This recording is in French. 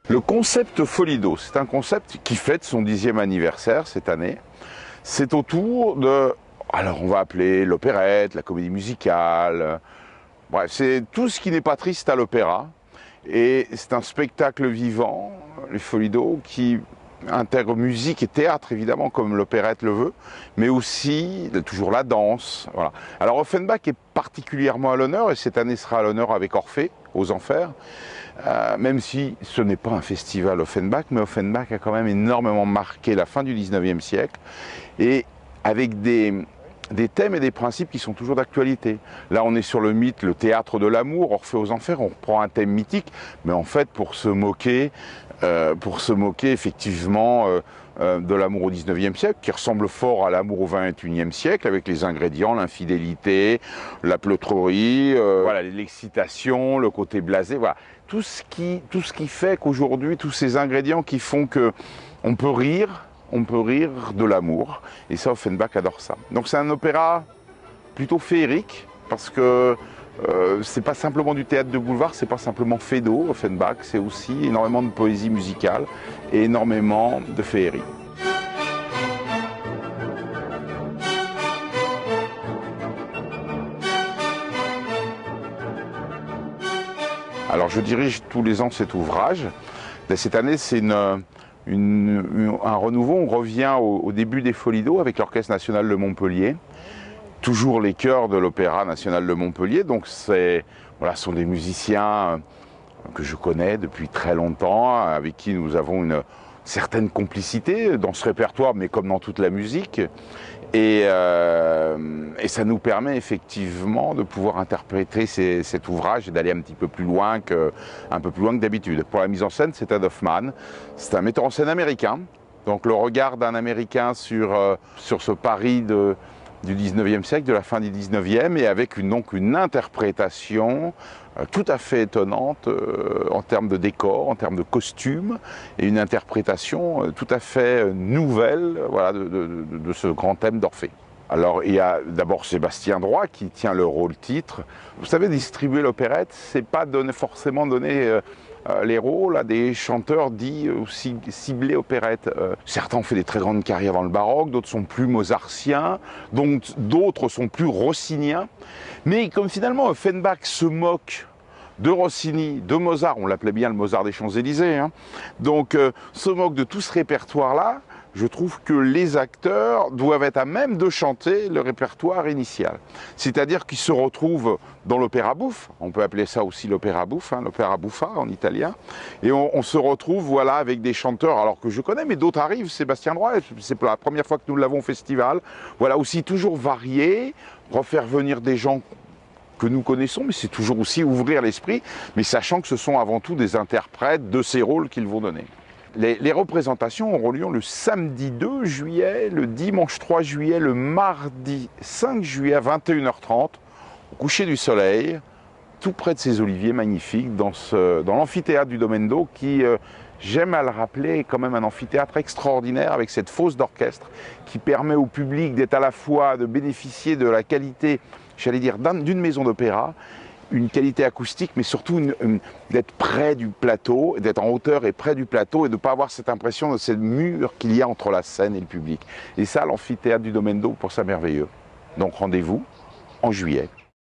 Le concept Folido, c'est un concept qui fête son 10e anniversaire cette année. C'est autour de, alors on va appeler l'opérette, la comédie musicale, bref, c'est tout ce qui n'est pas triste à l'opéra. Et c'est un spectacle vivant, les Folido, qui intègre musique et théâtre, évidemment, comme l'opérette le veut, mais aussi toujours la danse. Voilà. Alors Offenbach est particulièrement à l'honneur, et cette année sera à l'honneur avec Orphée, aux Enfers, même si ce n'est pas un festival Offenbach, mais Offenbach a quand même énormément marqué la fin du 19e siècle, et avec des thèmes et des principes qui sont toujours d'actualité. Là, on est sur le mythe, le théâtre de l'amour, Orphée aux Enfers, on reprend un thème mythique, mais en fait pour se moquer effectivement de l'amour au 19e siècle, qui ressemble fort à l'amour au 21e siècle, avec les ingrédients, l'infidélité, la pleutrerie, voilà, l'excitation, le côté blasé, voilà. Tout ce qui fait qu'aujourd'hui, tous ces ingrédients qui font qu'on peut rire de l'amour, et ça, Offenbach adore ça. Donc c'est un opéra plutôt féerique, parce que c'est pas simplement du théâtre de boulevard, c'est pas simplement Feydeau, Offenbach, c'est aussi énormément de poésie musicale et énormément de féerie. Alors je dirige tous les ans cet ouvrage. Cette année, c'est un renouveau. On revient au début des Folido avec l'Orchestre national de Montpellier. Toujours les chœurs de l'Opéra national de Montpellier. Donc voilà, ce sont des musiciens que je connais depuis très longtemps, avec qui nous avons une certaine complicité dans ce répertoire, mais comme dans toute la musique. Et ça nous permet effectivement de pouvoir interpréter cet ouvrage et d'aller un petit peu plus loin que d'habitude. Pour la mise en scène, c'est Ed Hoffman. C'est un metteur en scène américain. Donc le regard d'un Américain sur ce Paris du 19e siècle, de la fin du 19e, et avec donc une interprétation tout à fait étonnante en termes de décor, en termes de costumes, et une interprétation tout à fait nouvelle, voilà, de ce grand thème d'Orphée. Alors il y a d'abord Sébastien Droit qui tient le rôle titre. Vous savez, distribuer l'opérette, c'est pas forcément donner les rôles à des chanteurs dits aussi ciblés opérette. Certains ont fait des très grandes carrières dans le baroque, d'autres sont plus mozartiens, d'autres sont plus rossiniens. Mais comme finalement Offenbach se moque de Rossini, de Mozart, on l'appelait bien le Mozart des Champs-Élysées, hein, donc se moque de tout ce répertoire-là, je trouve que les acteurs doivent être à même de chanter le répertoire initial. C'est-à-dire qu'ils se retrouvent dans l'opéra bouffe, on peut appeler ça aussi l'opéra bouffe, hein, l'opéra buffa en italien, et on se retrouve voilà, avec des chanteurs, alors que je connais, mais d'autres arrivent, Sébastien Droit, c'est la première fois que nous l'avons au festival, voilà, aussi toujours varié, refaire venir des gens que nous connaissons, mais c'est toujours aussi ouvrir l'esprit, mais sachant que ce sont avant tout des interprètes de ces rôles qu'ils vont donner. Les représentations auront lieu le samedi 2 juillet, le dimanche 3 juillet, le mardi 5 juillet à 21h30, au coucher du soleil, tout près de ces oliviers magnifiques, dans l'amphithéâtre du Domaine d'Eau, qui, j'aime à le rappeler, est quand même un amphithéâtre extraordinaire, avec cette fosse d'orchestre, qui permet au public d'être à la fois, de bénéficier de la qualité, j'allais dire, d'une maison d'opéra, une qualité acoustique, mais surtout d'être près du plateau, d'être en hauteur et près du plateau, et de ne pas avoir cette impression de ces murs qu'il y a entre la scène et le public. Et ça, l'amphithéâtre du Domaine d'Eau, pour ça, merveilleux. Donc rendez-vous en juillet.